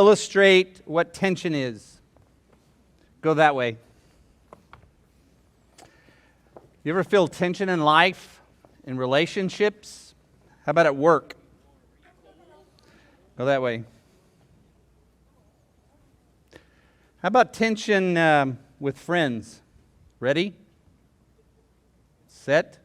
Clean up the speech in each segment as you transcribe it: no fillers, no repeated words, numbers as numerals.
illustrate what tension is. Go that way. You ever feel tension in life, in relationships? How about at work? Go that way. How about tension with friends? Ready? Set?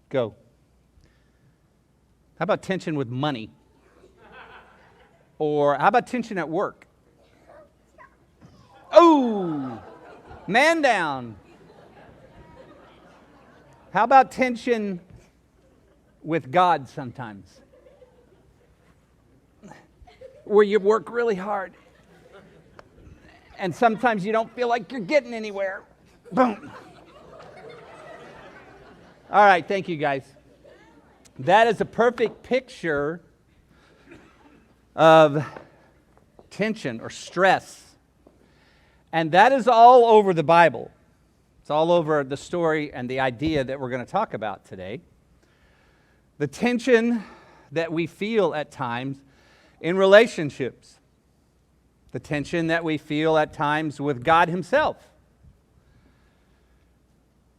Go. How about tension with money? Or how about tension at work? Oh, man down. How about tension with God sometimes? Where you work really hard and sometimes you don't feel like you're getting anywhere. Boom. All right, thank you guys. That is a perfect picture of tension or stress. And that is all over the Bible. It's all over the story and the idea that we're going to talk about today. The tension that we feel at times in relationships. The tension that we feel at times with God Himself.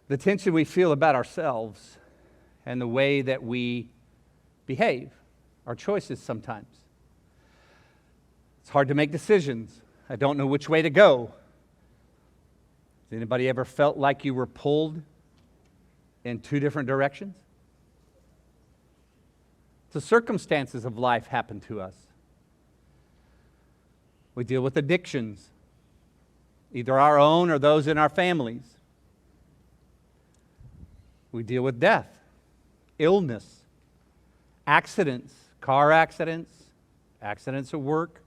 The tension we feel about ourselves and the way that we behave, our choices sometimes. It's hard to make decisions. I don't know which way to go. Has anybody ever felt like you were pulled in two different directions? The circumstances of life happen to us. We deal with addictions, either our own or those in our families. We deal with death, illness, accidents, car accidents, accidents at work.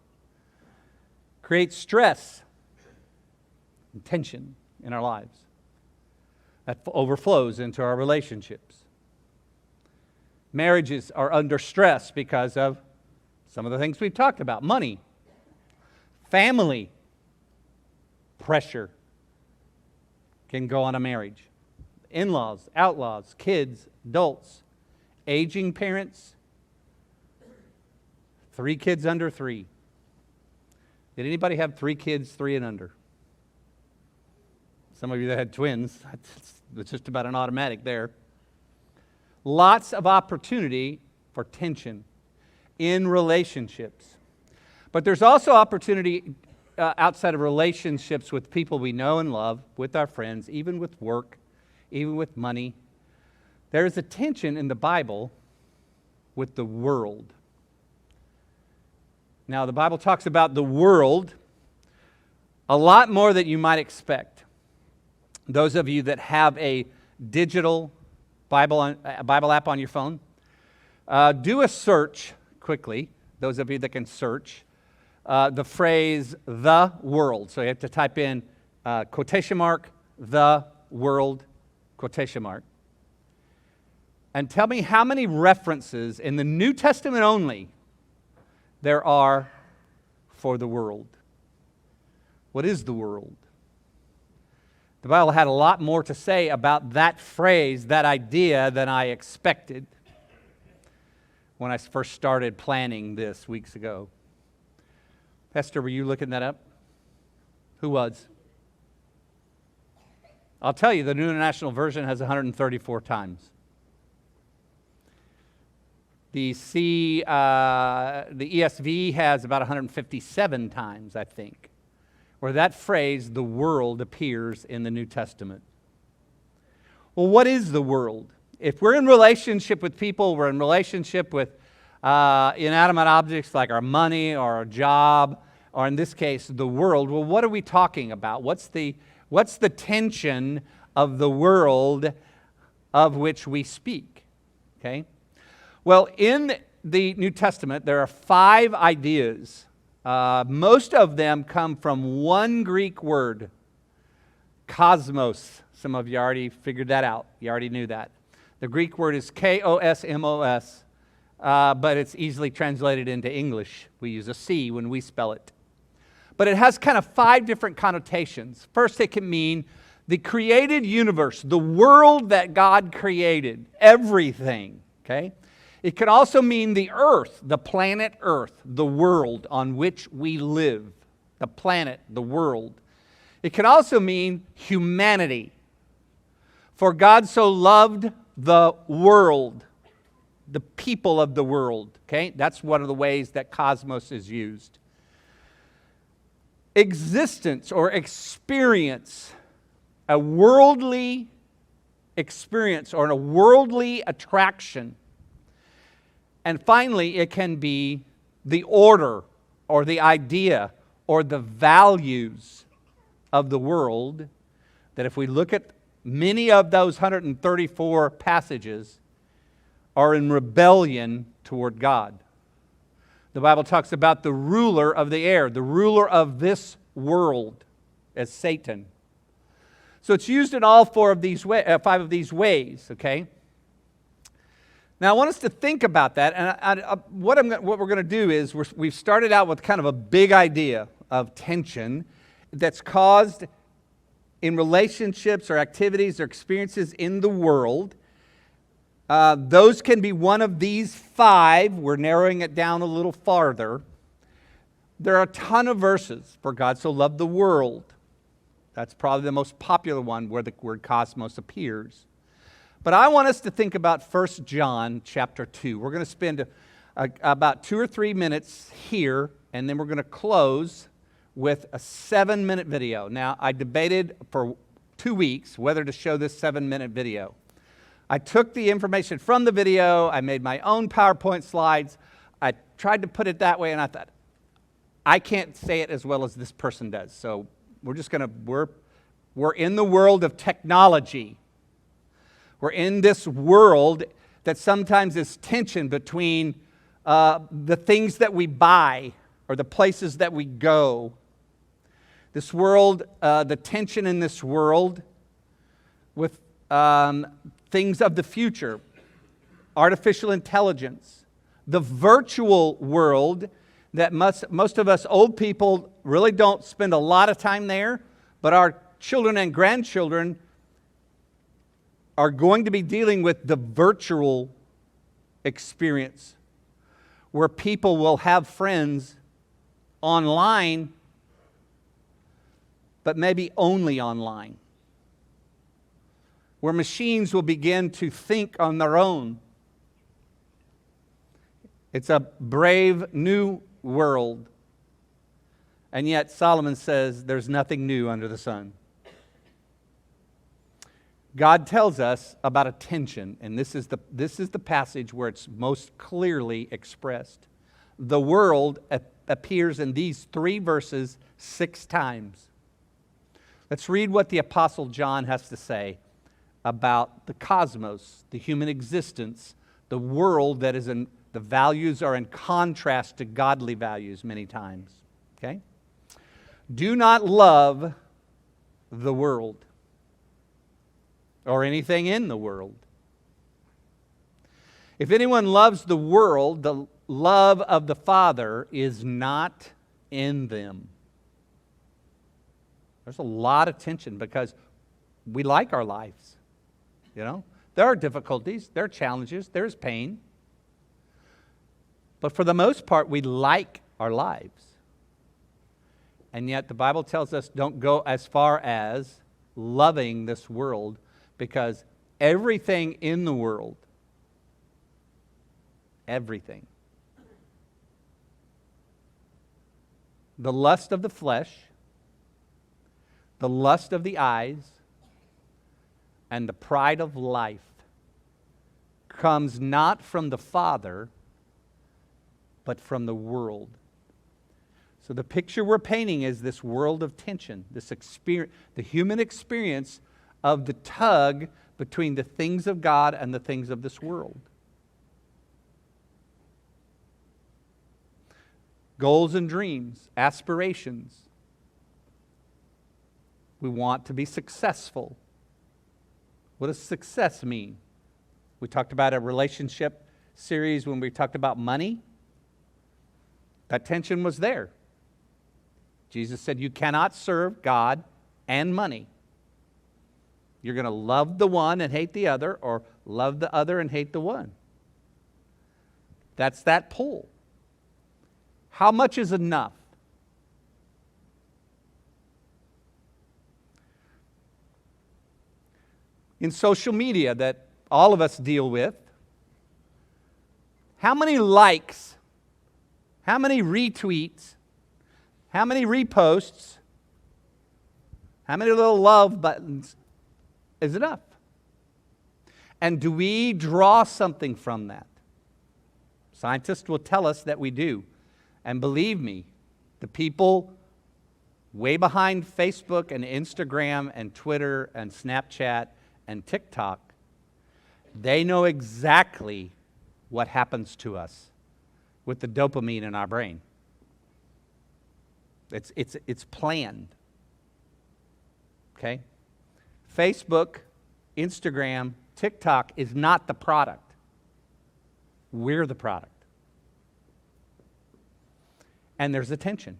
Create stress and tension in our lives that overflows into our relationships. Marriages are under stress because of some of the things we've talked about. Money, family pressure can go on a marriage. In-laws, outlaws, kids, adults, aging parents, 3 kids under 3. Did anybody have 3 kids, 3 and under? Some of you that had twins, it's just about an automatic there. Lots of opportunity for tension in relationships. But there's also opportunity outside of relationships with people we know and love, with our friends, even with work, even with money. There is a tension in the Bible with the world. Now, the Bible talks about the world a lot more than you might expect. Those of you that have a digital Bible app on your phone, do a search quickly. Those of you that can search the phrase "the world." So you have to type in quotation mark, "the world," quotation mark. And tell me how many references in the New Testament only there are for the world. What is the world? The Bible had a lot more to say about that phrase, that idea, than I expected when I first started planning this weeks ago. Pastor, were you looking that up? Who was? I'll tell you, the New International Version has 134 times. The ESV has about 157 times, I think, where that phrase, the world, appears in the New Testament. Well, what is the world? If we're in relationship with people, we're in relationship with inanimate objects like our money or our job, or in this case, the world, well, what are we talking about? What's the tension of the world of which we speak? Okay? Well, in the New Testament, there are 5 ideas. Most of them come from one Greek word, cosmos. Some of you already figured that out. You already knew that. The Greek word is K-O-S-M-O-S, but it's easily translated into English. We use a C when we spell it. But it has kind of 5 different connotations. First, it can mean the created universe, the world that God created, everything, okay? It could also mean the earth, the planet Earth, the world on which we live. The planet, the world. It could also mean humanity. For God so loved the world, the people of the world. Okay, that's one of the ways that cosmos is used. Existence or experience, a worldly experience or a worldly attraction. And finally, it can be the order or the idea or the values of the world that if we look at many of those 134 passages are in rebellion toward God. The Bible talks about the ruler of the air, the ruler of this world as Satan. So it's used in all five of these ways, okay? Now I want us to think about that, and what we're going to do is we've started out with kind of a big idea of tension that's caused in relationships or activities or experiences in the world. Those can be one of these five. We're narrowing it down a little farther. There are a ton of verses. For God so loved the world. That's probably the most popular one where the word cosmos appears. But I want us to think about 1 John chapter 2. We're going to spend about 2 or 3 minutes here, and then we're going to close with a 7-minute video. Now, I debated for 2 weeks whether to show this 7-minute video. I took the information from the video, I made my own PowerPoint slides, I tried to put it that way, and I thought, I can't say it as well as this person does. So we're just going to, we're in the world of technology. We're in this world that sometimes is tension between the things that we buy or the places that we go. This world, the tension in this world with things of the future, artificial intelligence, the virtual world that most of us old people really don't spend a lot of time there, but our children and grandchildren are going to be dealing with the virtual experience where people will have friends online, but maybe only online. Where machines will begin to think on their own. It's a brave new world. And yet Solomon says there's nothing new under the sun. God tells us about a tension, and this is the passage where it's most clearly expressed. The world appears in these 3 verses 6 times. Let's read what the Apostle John has to say about the cosmos, the human existence, the world that is in, the values are in contrast to godly values many times. Okay? Do not love the world or anything in the world. If anyone loves the world, the love of the Father is not in them. There's a lot of tension because we like our lives. You know, there are difficulties, there are challenges, there's pain. But for the most part, we like our lives. And yet the Bible tells us don't go as far as loving this world because everything in the world, everything, the lust of the flesh, the lust of the eyes, and the pride of life comes not from the Father, but from the world. So the picture we're painting is this world of tension, this experience, the human experience of the tug between the things of God and the things of this world. Goals and dreams, aspirations. We want to be successful. What does success mean? We talked about a relationship series when we talked about money. That tension was there. Jesus said you cannot serve God and money. You're going to love the one and hate the other, or love the other and hate the one. That's that pull. How much is enough? In social media that all of us deal with, how many likes, how many retweets, how many reposts, how many little love buttons is enough? And do we draw something from that? Scientists will tell us that we do. And believe me, the people way behind Facebook and Instagram and Twitter and Snapchat and TikTok, they know exactly what happens to us with the dopamine in our brain. It's planned. Okay? Facebook, Instagram, TikTok is not the product. We're the product. And there's attention.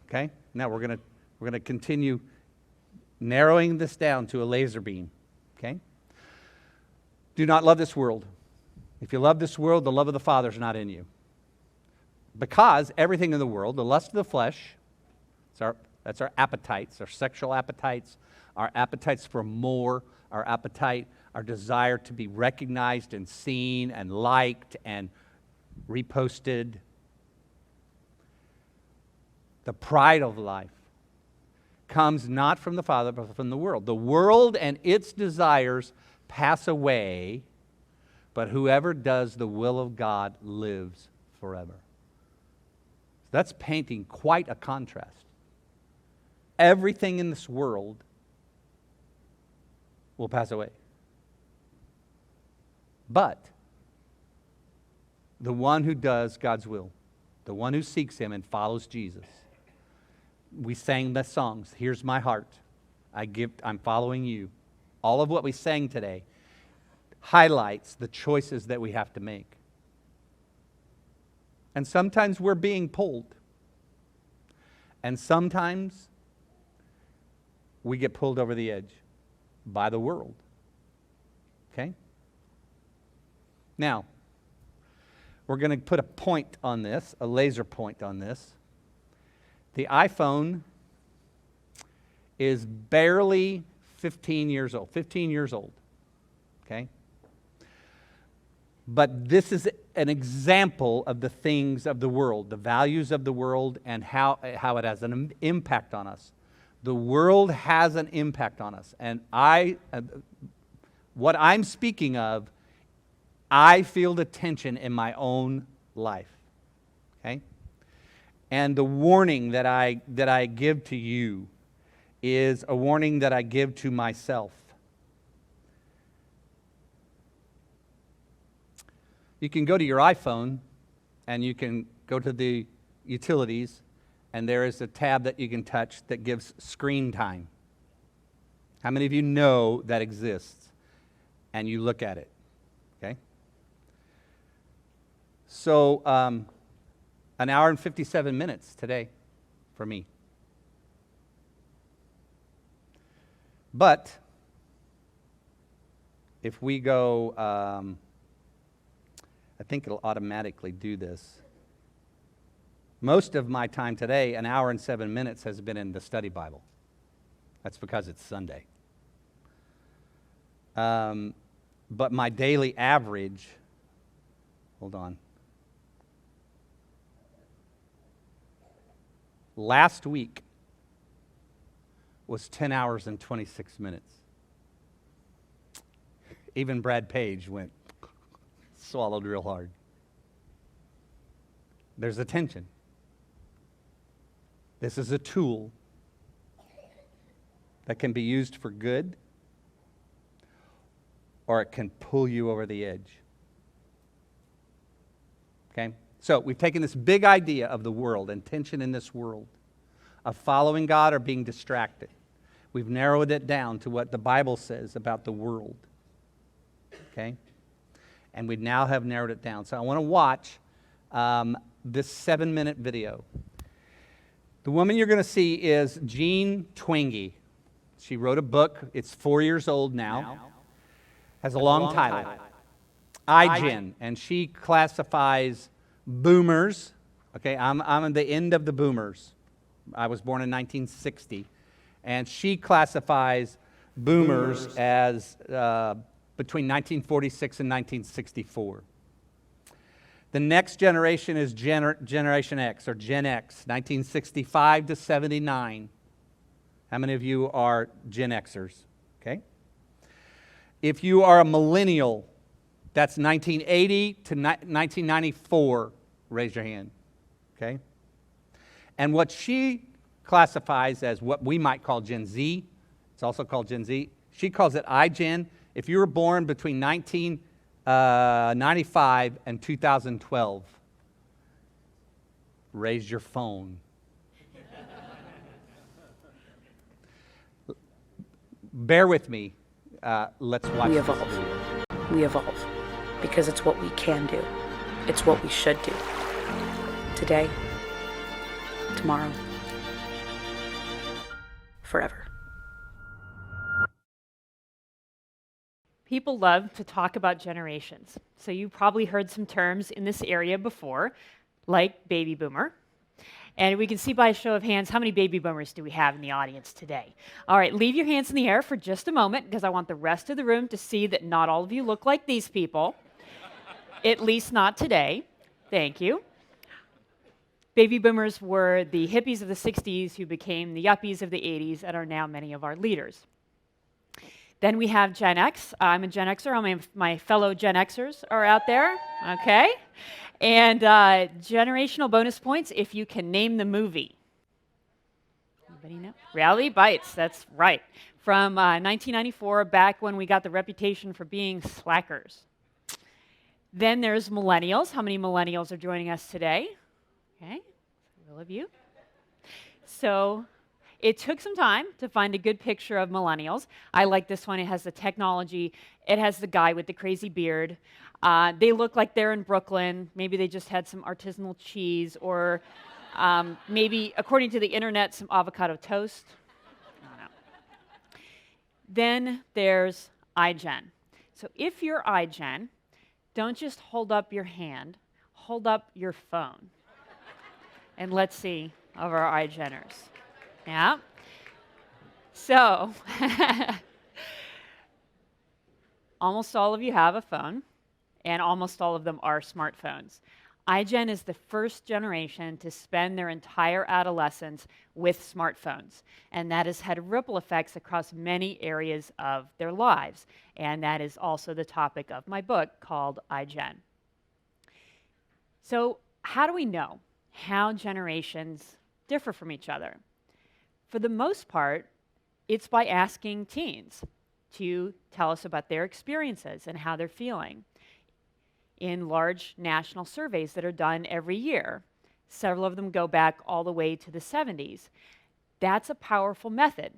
Okay? Now we're going to continue narrowing this down to a laser beam. Okay? Do not love this world. If you love this world, the love of the Father is not in you. Because everything in the world, the lust of the flesh, that's our appetites, our sexual appetites, our appetites for more, our appetite, our desire to be recognized and seen and liked and reposted. The pride of life comes not from the Father, but from the world. The world and its desires pass away, but whoever does the will of God lives forever. That's painting quite a contrast. Everything in this world will pass away. But the one who does God's will, the one who seeks Him and follows Jesus, we sang the songs, Here's My Heart, I'm following you. All of what we sang today highlights the choices that we have to make. And sometimes we're being pulled. And sometimes we get pulled over the edge by the world. Okay? Now, we're going to put a point on this, a laser point on this. The iPhone is barely 15 years old. Okay? But this is an example of the things of the world, the values of the world, and how it has an impact on us. The world has an impact on us. And what I'm speaking of, I feel the tension in my own life. Okay? And the warning that I give to you is a warning that I give to myself. You can go to your iPhone and you can go to the utilities, and there is a tab that you can touch that gives screen time. How many of you know that exists? And you look at it. Okay? So, an hour and 57 minutes today for me. But if we go, I think it'll automatically do this. Most of my time today, an hour and 7 minutes, has been in the study Bible. That's because it's Sunday. But my daily average, hold on. Last week was 10 hours and 26 minutes. Even Brad Page swallowed real hard. There's a tension. This is a tool that can be used for good, or it can pull you over the edge. Okay? So we've taken this big idea of the world and tension in this world, of following God or being distracted. We've narrowed it down to what the Bible says about the world. Okay? And we now have narrowed it down. So I want to watch this 7-minute video. The woman you're going to see is Jean Twenge. She wrote a book. It's 4 years old now. Has a long title. iGen, and she classifies boomers. Okay, I'm on the end of the boomers. I was born in 1960, and she classifies boomers as between 1946 and 1964. The next generation is Generation X, or Gen X, 1965 to 79. How many of you are Gen Xers? Okay. If you are a millennial, that's 1980 to 1994. Raise your hand. Okay. And what she classifies as what we might call Gen Z, it's also called Gen Z. She calls it iGen. If you were born between 1995 and 2012, raise your phone. Bear with me. Let's watch this video. We evolve because it's what we can do. It's what we should do. Today, tomorrow, forever. People love to talk about generations. So you probably heard some terms in this area before, like baby boomer. And we can see by a show of hands, how many baby boomers do we have in the audience today? All right, leave your hands in the air for just a moment, because I want the rest of the room to see that not all of you look like these people. At least not today. Thank you. Baby boomers were the hippies of the 60s who became the yuppies of the 80s and are now many of our leaders. Then we have Gen X. I'm a Gen Xer. How many of my fellow Gen Xers are out there? Okay. And generational bonus points if you can name the movie. Anybody know? Reality Bites, that's right. From 1994, back when we got the reputation for being slackers. Then there's millennials. How many millennials are joining us today? Okay, several of you. So it took some time to find a good picture of millennials. I like this one. It has the technology. It has the guy with the crazy beard. They look like they're in Brooklyn. Maybe they just had some artisanal cheese, or maybe, according to the internet, some avocado toast. I don't know. Then there's iGen. So if you're iGen, don't just hold up your hand, hold up your phone. And let's see of our iGeners. Yeah. So, almost all of you have a phone, and almost all of them are smartphones. iGen is the first generation to spend their entire adolescence with smartphones, and that has had ripple effects across many areas of their lives, and that is also the topic of my book called iGen. So, how do we know how generations differ from each other? For the most part, it's by asking teens to tell us about their experiences and how they're feeling in large national surveys that are done every year. Several of them go back all the way to the 70s. That's a powerful method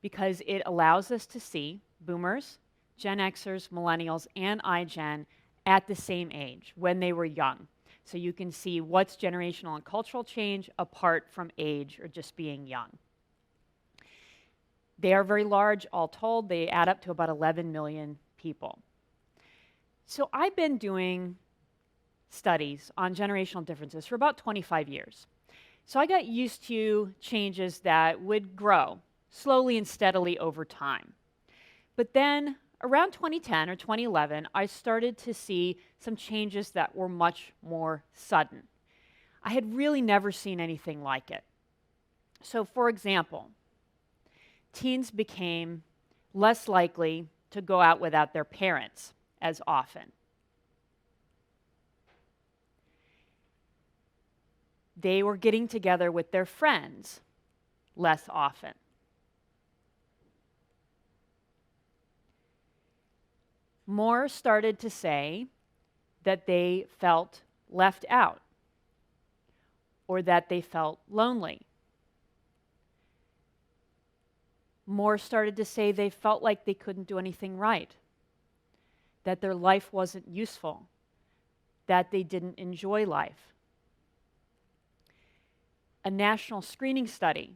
because it allows us to see boomers, Gen Xers, millennials, and iGen at the same age when they were young. So you can see what's generational and cultural change apart from age or just being young. They are very large, all told. They add up to about 11 million people. So I've been doing studies on generational differences for about 25 years. So I got used to changes that would grow slowly and steadily over time. But then around 2010 or 2011, I started to see some changes that were much more sudden. I had really never seen anything like it. So for example, teens became less likely to go out without their parents as often. They were getting together with their friends less often. More started to say that they felt left out or that they felt lonely. More started to say they felt like they couldn't do anything right, that their life wasn't useful, that they didn't enjoy life. A national screening study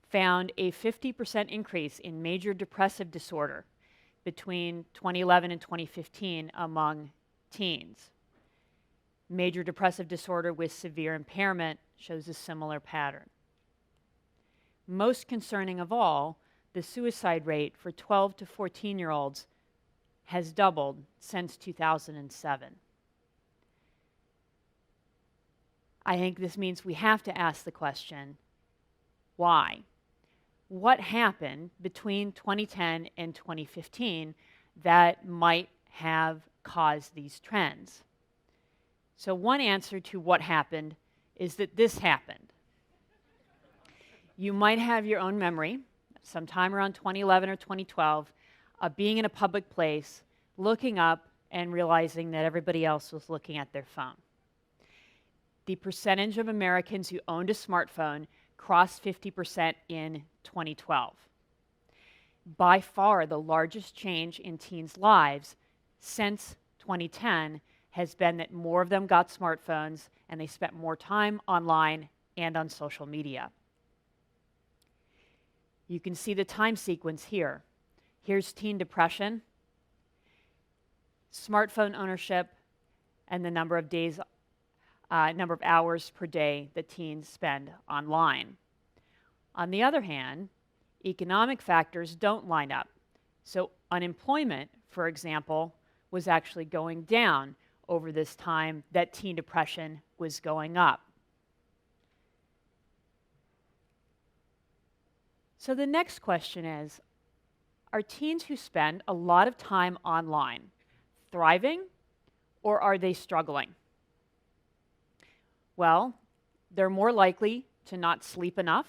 found a 50% increase in major depressive disorder between 2011 and 2015 among teens. Major depressive disorder with severe impairment shows a similar pattern. Most concerning of all, the suicide rate for 12 to 14-year-olds has doubled since 2007. I think this means we have to ask the question, why? What happened between 2010 and 2015 that might have caused these trends? So one answer to what happened is that this happened. You might have your own memory, sometime around 2011 or 2012, of being in a public place, looking up and realizing that everybody else was looking at their phone. The percentage of Americans who owned a smartphone crossed 50% in 2012. By far, the largest change in teens' lives since 2010 has been that more of them got smartphones and they spent more time online and on social media. You can see the time sequence here. Here's teen depression, smartphone ownership, and the number of hours per day that teens spend online. On the other hand, economic factors don't line up. So unemployment, for example, was actually going down over this time that teen depression was going up. So the next question is, are teens who spend a lot of time online thriving, or are they struggling? Well, they're more likely to not sleep enough.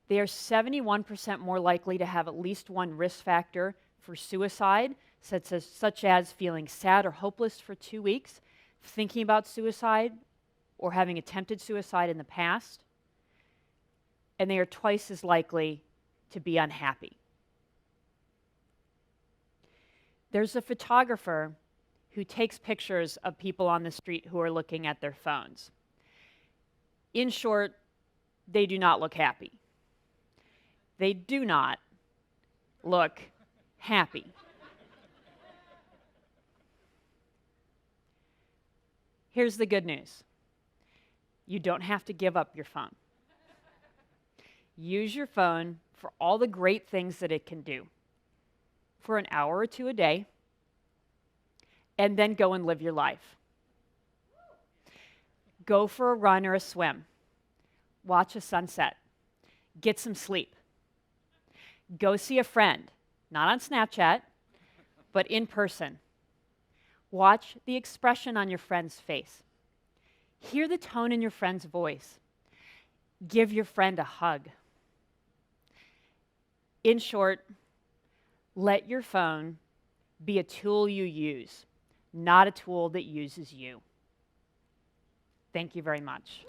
They are 71% more likely to have at least one risk factor for suicide, such as feeling sad or hopeless for 2 weeks, thinking about suicide, or having attempted suicide in the past. And they are twice as likely to be unhappy. There's a photographer who takes pictures of people on the street who are looking at their phones. In short, they do not look happy. They do not look happy. Here's the good news. You don't have to give up your phone. Use your phone for all the great things that it can do for an hour or two a day, and then go and live your life. Go for a run or a swim. Watch a sunset. Get some sleep. Go see a friend, not on Snapchat, but in person. Watch the expression on your friend's face. Hear the tone in your friend's voice. Give your friend a hug. In short, let your phone be a tool you use, not a tool that uses you. Thank you very much.